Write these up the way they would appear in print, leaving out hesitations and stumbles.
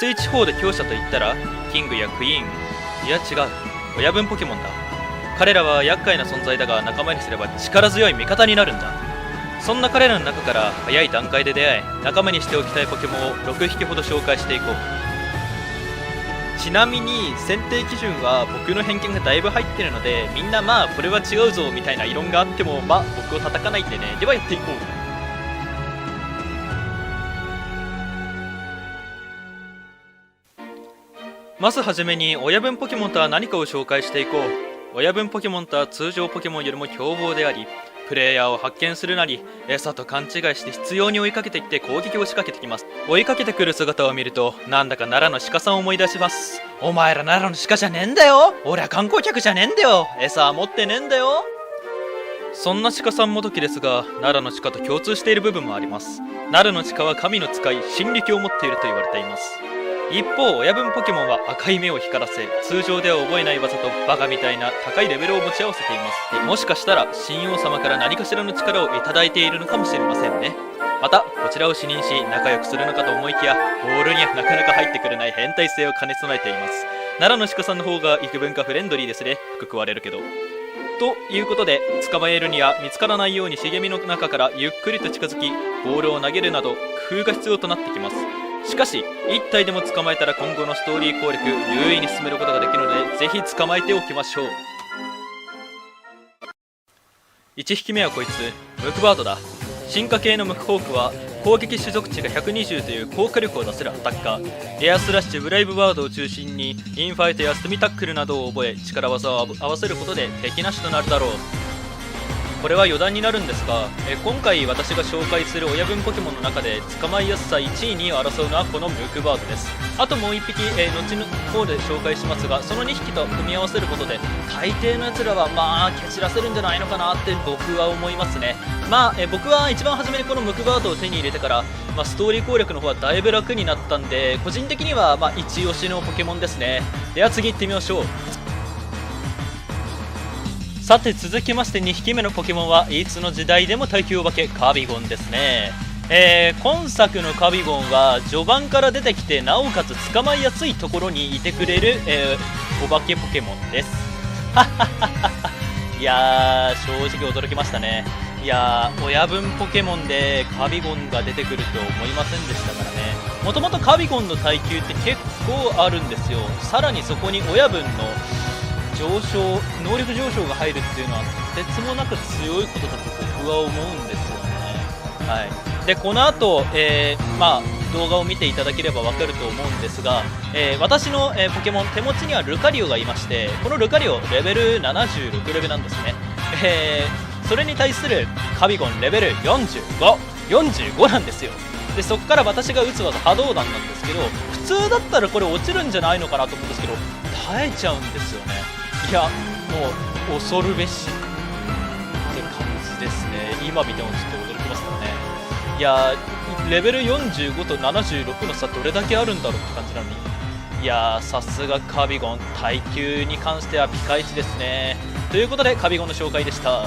水地方で強者と言ったらキングやクイーン、いや違う、親分ポケモンだ。彼らは厄介な存在だが仲間にすれば力強い味方になるんだ。そんな彼らの中から早い段階で出会い仲間にしておきたいポケモンを6匹ほど紹介していこう。ちなみに選定基準は僕の偏見がだいぶ入ってるので、みんなまあこれは違うぞみたいな異論があってもまあ僕を叩かないんでね。ではやっていこう。まずはじめに親分ポケモンとは何かを紹介していこう。親分ポケモンとは通常ポケモンよりも凶暴であり、プレイヤーを発見するなり餌と勘違いして執拗に追いかけていって攻撃を仕掛けてきます。追いかけてくる姿を見るとなんだか奈良の鹿さんを思い出します。お前ら奈良の鹿じゃねえんだよ、俺は観光客じゃねえんだよ、餌は持ってねえんだよ。そんな鹿さんもどきですが、奈良の鹿と共通している部分もあります。奈良の鹿は神の使い神力を持っていると言われています。一方親分ポケモンは赤い目を光らせ、通常では覚えない技とバカみたいな高いレベルを持ち合わせています。もしかしたら神王様から何かしらの力をいただいているのかもしれませんね。またこちらを視認し仲良くするのかと思いきや、ボールにはなかなか入ってくれない変態性を兼ね備えています。奈良の鹿さんの方が幾分かフレンドリーですね。服食われるけど。ということで捕まえるには見つからないように茂みの中からゆっくりと近づきボールを投げるなど工夫が必要となってきます。しかし1体でも捕まえたら今後のストーリー攻略優位に進めることができるので、ぜひ捕まえておきましょう。1匹目はこいつ、ムクバードだ。進化系のムクホークは攻撃種族値が120という高火力を出せるアタッカー。エアスラッシュ、ブライブワードを中心にインファイトやスミタックルなどを覚え力技を合わせることで敵なしとなるだろう。これは余談になるんですが、今回私が紹介する親分ポケモンの中で捕まえやすさ1位2位を争うのはこのムクバードです。あともう1匹、後の方で紹介しますが、その2匹と組み合わせることで大抵のやつらはまあ蹴散らせるんじゃないのかなって僕は思いますね。僕は一番初めにこのムクバードを手に入れてから、ストーリー攻略の方はだいぶ楽になったんで、個人的には一押しのポケモンですね。では次行ってみましょう。さて続きまして2匹目のポケモンはいつの時代でも耐久お化けカビゴンですね。今作のカビゴンは序盤から出てきてなおかつ捕まえやすいところにいてくれる、お化けポケモンです。いやー正直驚きましたね。いやー親分ポケモンでカビゴンが出てくると思いませんでしたからね。もともとカビゴンの耐久って結構あるんですよ。さらにそこに親分の能力上昇が入るっていうのはとてつもなく強いことだと僕は思うんですよね。はい、でこの後、動画を見ていただければ分かると思うんですが、私の、ポケモン手持ちにはルカリオがいまして、このルカリオレベル76レベルなんですね。それに対するカビゴンレベル45なんですよ。でそこから私が打つ技波動弾なんですけど、普通だったらこれ落ちるんじゃないのかなと思うんですけど耐えちゃうんですよね。いやもう恐るべしって感じですね。今見てもちょっと驚きますからね。いやレベル45と76の差どれだけあるんだろうって感じなのに、いやさすがカビゴン耐久に関してはピカイチですね。ということでカビゴンの紹介でした。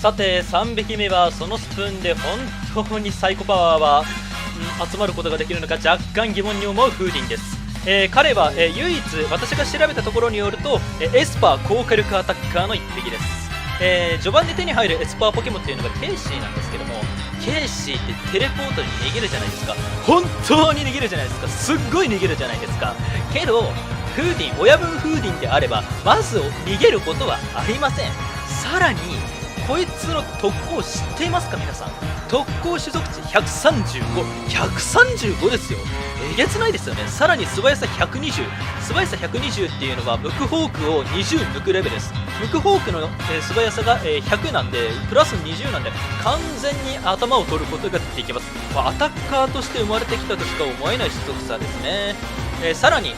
さて3匹目はそのスプーンで本当にサイコパワーは集まることができるのか若干疑問に思うフーディンです。彼は、唯一私が調べたところによると、エスパー高火力アタッカーの1匹です。序盤で手に入るエスパーポケモンっていうのがケイシーなんですけども、ケイシーってテレポートに逃げるじゃないですか。本当に逃げるじゃないですか。すっごい逃げるじゃないですか。けどフーディン、親分フーディンであればまず逃げることはありません。さらにこいつの特攻知っていますか皆さん。特攻種族値135ですよ。えげつないですよね。さらに素早さ120、素早さ120っていうのはムクホークを20抜くレベルです。ムクホークの、素早さが、100なんでプラス20なんで完全に頭を取ることができます。アタッカーとして生まれてきたとしか思えない種族差ですね。さらに、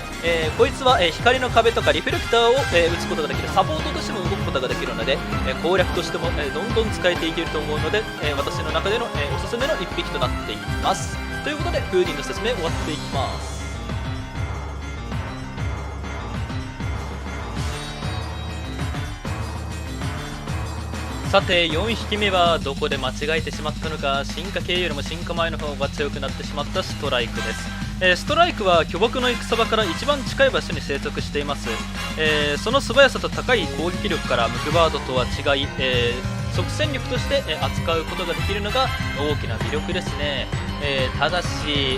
こいつは、光の壁とかリフレクターを、打つことができるサポートとしても動くことができるので、攻略としても、どんどん使えていけると思うので、私の中での、おすすめの1匹となっています。ということでフーディンの説明終わっていきます。さて4匹目はどこで間違えてしまったのか、進化系よりも進化前の方が強くなってしまったストライクです。ストライクは巨木の戦場から一番近い場所に生息しています。その素早さと高い攻撃力からムクバードとは違い、即戦力として、扱うことができるのが大きな魅力ですね。ただし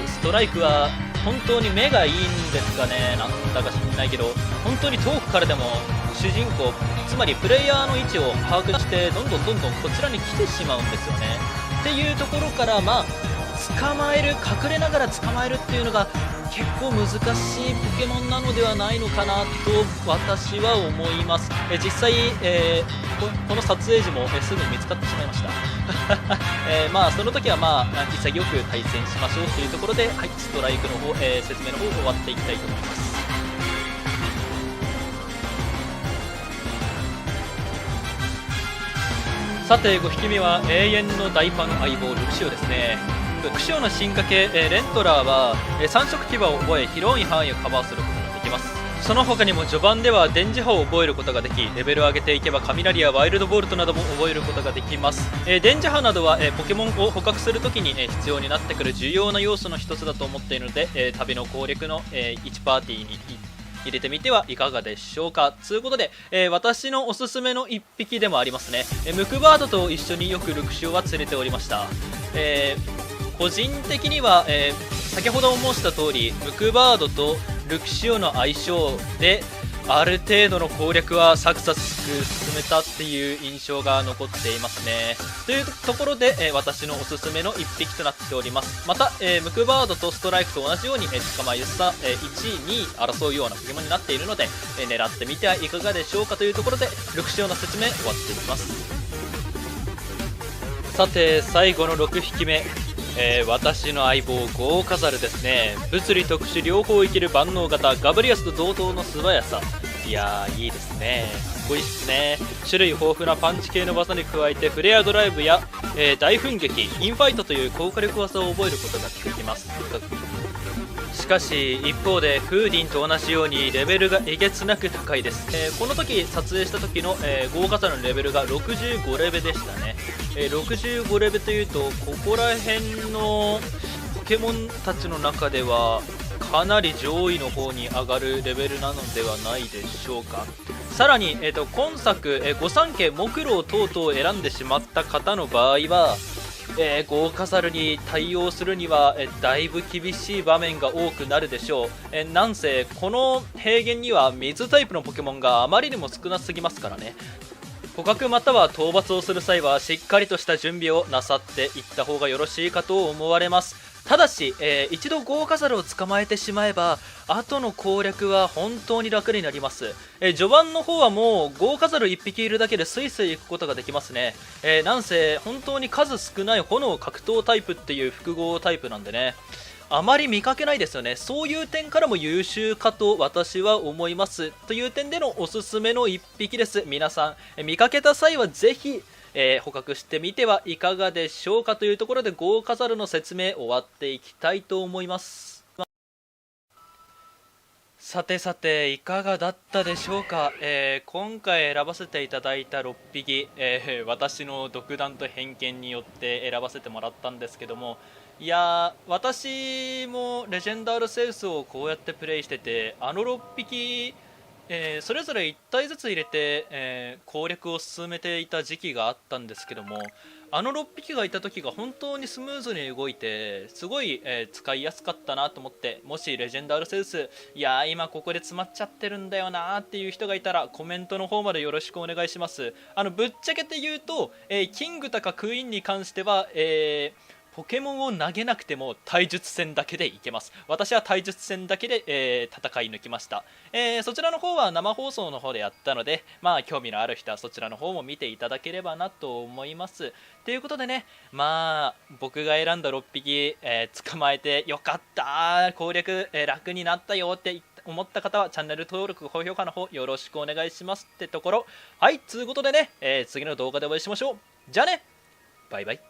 ストライクは本当に目がいいんですかね、なんだか知んないけど、本当に遠くからでも主人公、つまりプレイヤーの位置を把握してどんどんこちらに来てしまうんですよね。っていうところから、捕まえる、隠れながら捕まえるっていうのが結構難しいポケモンなのではないのかなと私は思います。実際、この撮影時も、すぐに見つかってしまいました。その時は潔く対戦しましょうというところで、はい、ストライクの方、説明の方を終わっていきたいと思います。さて5匹目は永遠の大ファン相棒ルクシオですね。ルクシオの進化系、レントラーは、3色牙を覚え広い範囲をカバーすることができます。その他にも序盤では電磁波を覚えることができ、レベルを上げていけば雷やワイルドボルトなども覚えることができます。電磁波などは、ポケモンを捕獲するときに、必要になってくる重要な要素の一つだと思っているので、旅の攻略の、1パーティーに入れてみてはいかがでしょうか。ということで、私のおすすめの1匹でもありますね。ムクバードと一緒によくルクシオは連れておりました。個人的には、先ほど申した通りムクバードとルクシオの相性である程度の攻略はサクサク進めたっていう印象が残っていますね。というところで、私のおすすめの1匹となっております。また、ムクバードとストライクと同じように、捕まえやすさ、1位2位争うようなポケモンになっているので、狙ってみてはいかがでしょうかというところでルクシオの説明終わっていきます。さて最後の6匹目、私の相棒ゴーカザルですね。物理特殊両方生きる万能型、ガブリアスと同等の素早さ。いやーいいですね、かっこいいっすね。種類豊富なパンチ系の技に加えてフレアドライブや、大噴撃、インファイトという高火力技を覚えることができます。しかし一方でフーディンと同じようにレベルがえげつなく高いです。この時撮影した時の、ゴーカザルのレベルが65レベルでしたね。65レベルというとここら辺のポケモンたちの中ではかなり上位の方に上がるレベルなのではないでしょうか。さらに、今作、御三家木狼等々を選んでしまった方の場合は、ゴーカザルに対応するには、だいぶ厳しい場面が多くなるでしょう。なんせこの平原には水タイプのポケモンがあまりにも少なすぎますからね。捕獲または討伐をする際はしっかりとした準備をなさっていった方がよろしいかと思われます。ただし、一度ゴーカザルを捕まえてしまえば後の攻略は本当に楽になります。序盤の方はもうゴーカザル1匹いるだけでスイスイ行くことができますね。なんせ本当に数少ない炎格闘タイプっていう複合タイプなんでね、あまり見かけないですよね。そういう点からも優秀かと私は思います。という点でのおすすめの1匹です。皆さん、見かけた際はぜひ、捕獲してみてはいかがでしょうかというところでゴーカザルの説明終わっていきたいと思います。さてさていかがだったでしょうか。今回選ばせていただいた6匹、私の独断と偏見によって選ばせてもらったんですけども、いやー私もレジェンダールセウスをこうやってプレイしてて、あの6匹、それぞれ1体ずつ入れて、攻略を進めていた時期があったんですけども、あの6匹がいた時が本当にスムーズに動いてすごい、使いやすかったなと思って、もしレジェンダールセウスいやー今ここで詰まっちゃってるんだよなーっていう人がいたらコメントの方までよろしくお願いします。ぶっちゃけて言うと、キングとかクイーンに関しては、ポケモンを投げなくても体術戦だけでいけます。私は体術戦だけで、戦い抜きました。そちらの方は生放送の方でやったので、興味のある人はそちらの方も見ていただければなと思います。ということでね、僕が選んだ6匹、捕まえてよかった攻略、楽になったよって思った方はチャンネル登録高評価の方よろしくお願いしますってところ。はい、ということでね、次の動画でお会いしましょう。じゃあね、バイバイ。